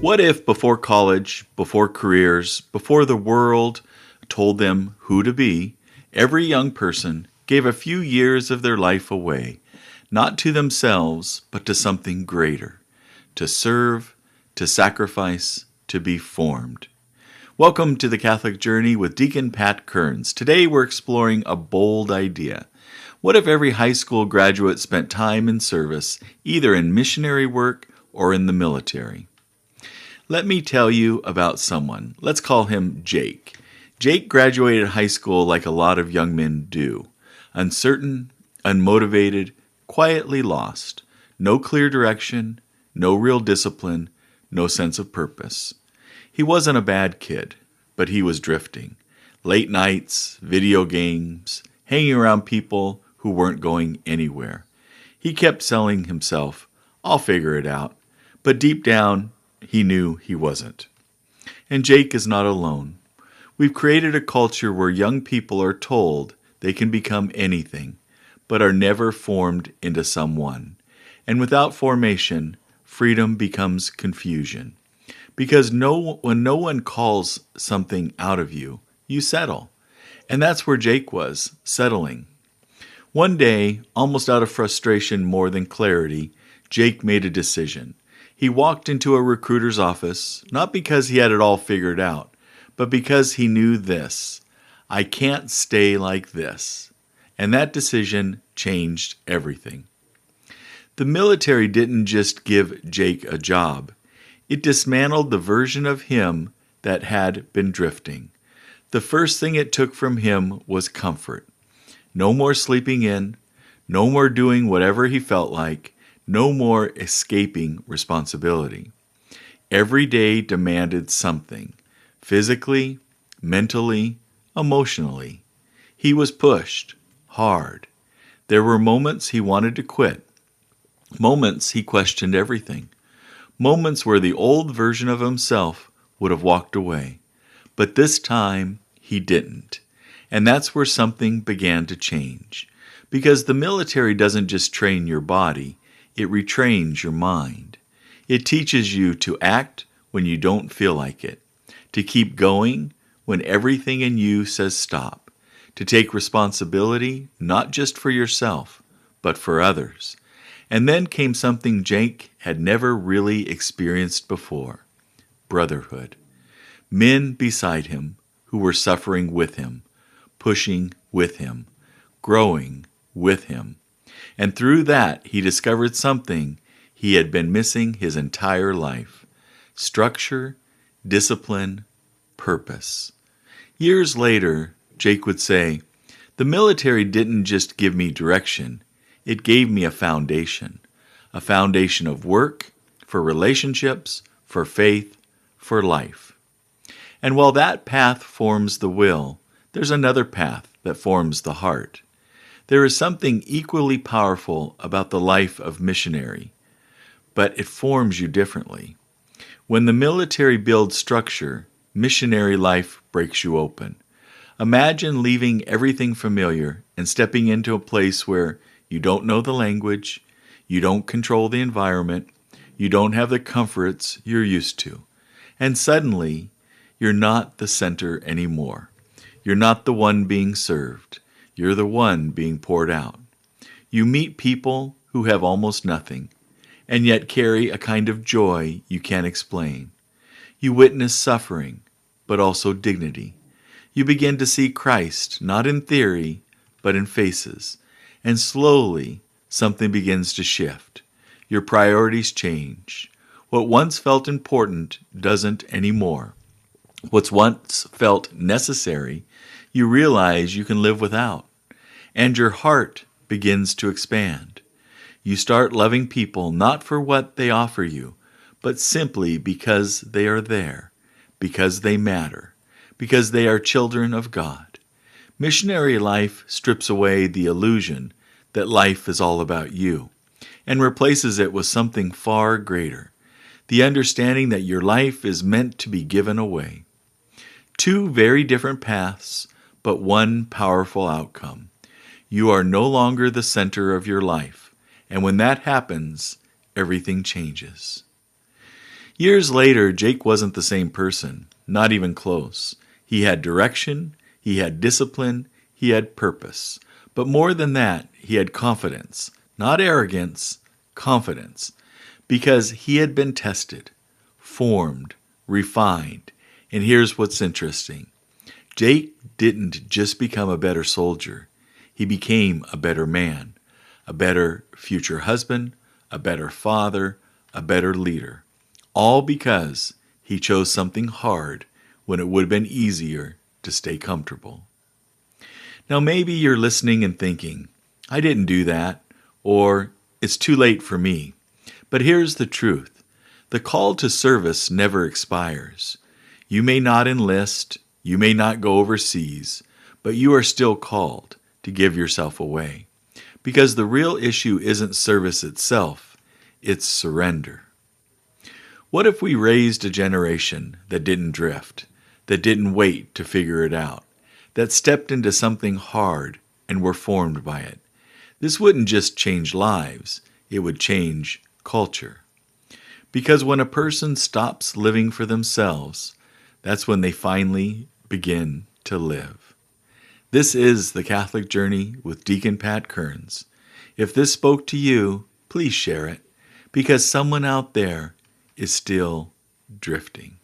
What if before college, before careers, before the world told them who to be, every young person gave a few years of their life away, not to themselves, but to something greater, to serve, to sacrifice, to be formed? Welcome to the Catholic Journey with Deacon Pat Kearns. Today we're exploring a bold idea. What if every high school graduate spent time in service, either in missionary work or in the military? Let me tell you about someone. Let's call him Jake. Jake graduated high school like a lot of young men do. Uncertain, unmotivated, quietly lost. No clear direction, no real discipline, no sense of purpose. He wasn't a bad kid, but he was drifting. Late nights, video games, hanging around people who weren't going anywhere. He kept telling himself, "I'll figure it out." But deep down, he knew he wasn't. And Jake is not alone. We've created a culture where young people are told they can become anything, but are never formed into someone. And without formation, freedom becomes confusion. Because when no one calls something out of you, you settle. And that's where Jake was, settling. One day, almost out of frustration more than clarity, Jake made a decision. He walked into a recruiter's office, not because he had it all figured out, but because he knew this: I can't stay like this. And that decision changed everything. The military didn't just give Jake a job. It dismantled the version of him that had been drifting. The first thing it took from him was comfort. No more sleeping in, no more doing whatever he felt like, no more escaping responsibility. Every day demanded something, physically, mentally, emotionally. He was pushed hard. There were moments he wanted to quit, moments he questioned everything, moments where the old version of himself would have walked away. But this time, he didn't. And that's where something began to change. Because the military doesn't just train your body, it retrains your mind. It teaches you to act when you don't feel like it, to keep going when everything in you says stop, to take responsibility not just for yourself, but for others. And then came something Jake had never really experienced before: brotherhood. Men beside him who were suffering with him, pushing with him, growing with him. And through that, he discovered something he had been missing his entire life: structure, discipline, purpose. Years later, Jake would say, "The military didn't just give me direction, it gave me a foundation of work, for relationships, for faith, for life." And while that path forms the will, there's another path that forms the heart. There is something equally powerful about the life of missionary, but it forms you differently. When the military builds structure, missionary life breaks you open. Imagine leaving everything familiar and stepping into a place where you don't know the language, you don't control the environment, you don't have the comforts you're used to. And suddenly, you're not the center anymore. You're not the one being served. You're the one being poured out. You meet people who have almost nothing, and yet carry a kind of joy you can't explain. You witness suffering, but also dignity. You begin to see Christ, not in theory, but in faces. And slowly, something begins to shift. Your priorities change. What once felt important doesn't anymore. What's once felt necessary, you realize you can live without. And your heart begins to expand. You start loving people not for what they offer you, but simply because they are there, because they matter, because they are children of God. Missionary life strips away the illusion that life is all about you and replaces it with something far greater: the understanding that your life is meant to be given away. Two very different paths, but one powerful outcome. You are no longer the center of your life, and when that happens, everything changes. Years later, Jake wasn't the same person, not even close. He had direction, he had discipline, he had purpose. But more than that, he had confidence. Not arrogance, confidence. Because he had been tested, formed, refined. And here's what's interesting. Jake didn't just become a better soldier. He became a better man, a better future husband, a better father, a better leader. All because he chose something hard when it would have been easier to stay comfortable. Now maybe you're listening and thinking, I didn't do that, or it's too late for me. But here's the truth. The call to service never expires. You may not enlist, you may not go overseas, but you are still called to give yourself away. Because the real issue isn't service itself, it's surrender. What if we raised a generation that didn't drift, that didn't wait to figure it out, that stepped into something hard and were formed by it? This wouldn't just change lives, it would change culture. Because when a person stops living for themselves, that's when they finally begin to live. This is The Catholic Journey with Deacon Pat Kearns. If this spoke to you, please share it, because someone out there is still drifting.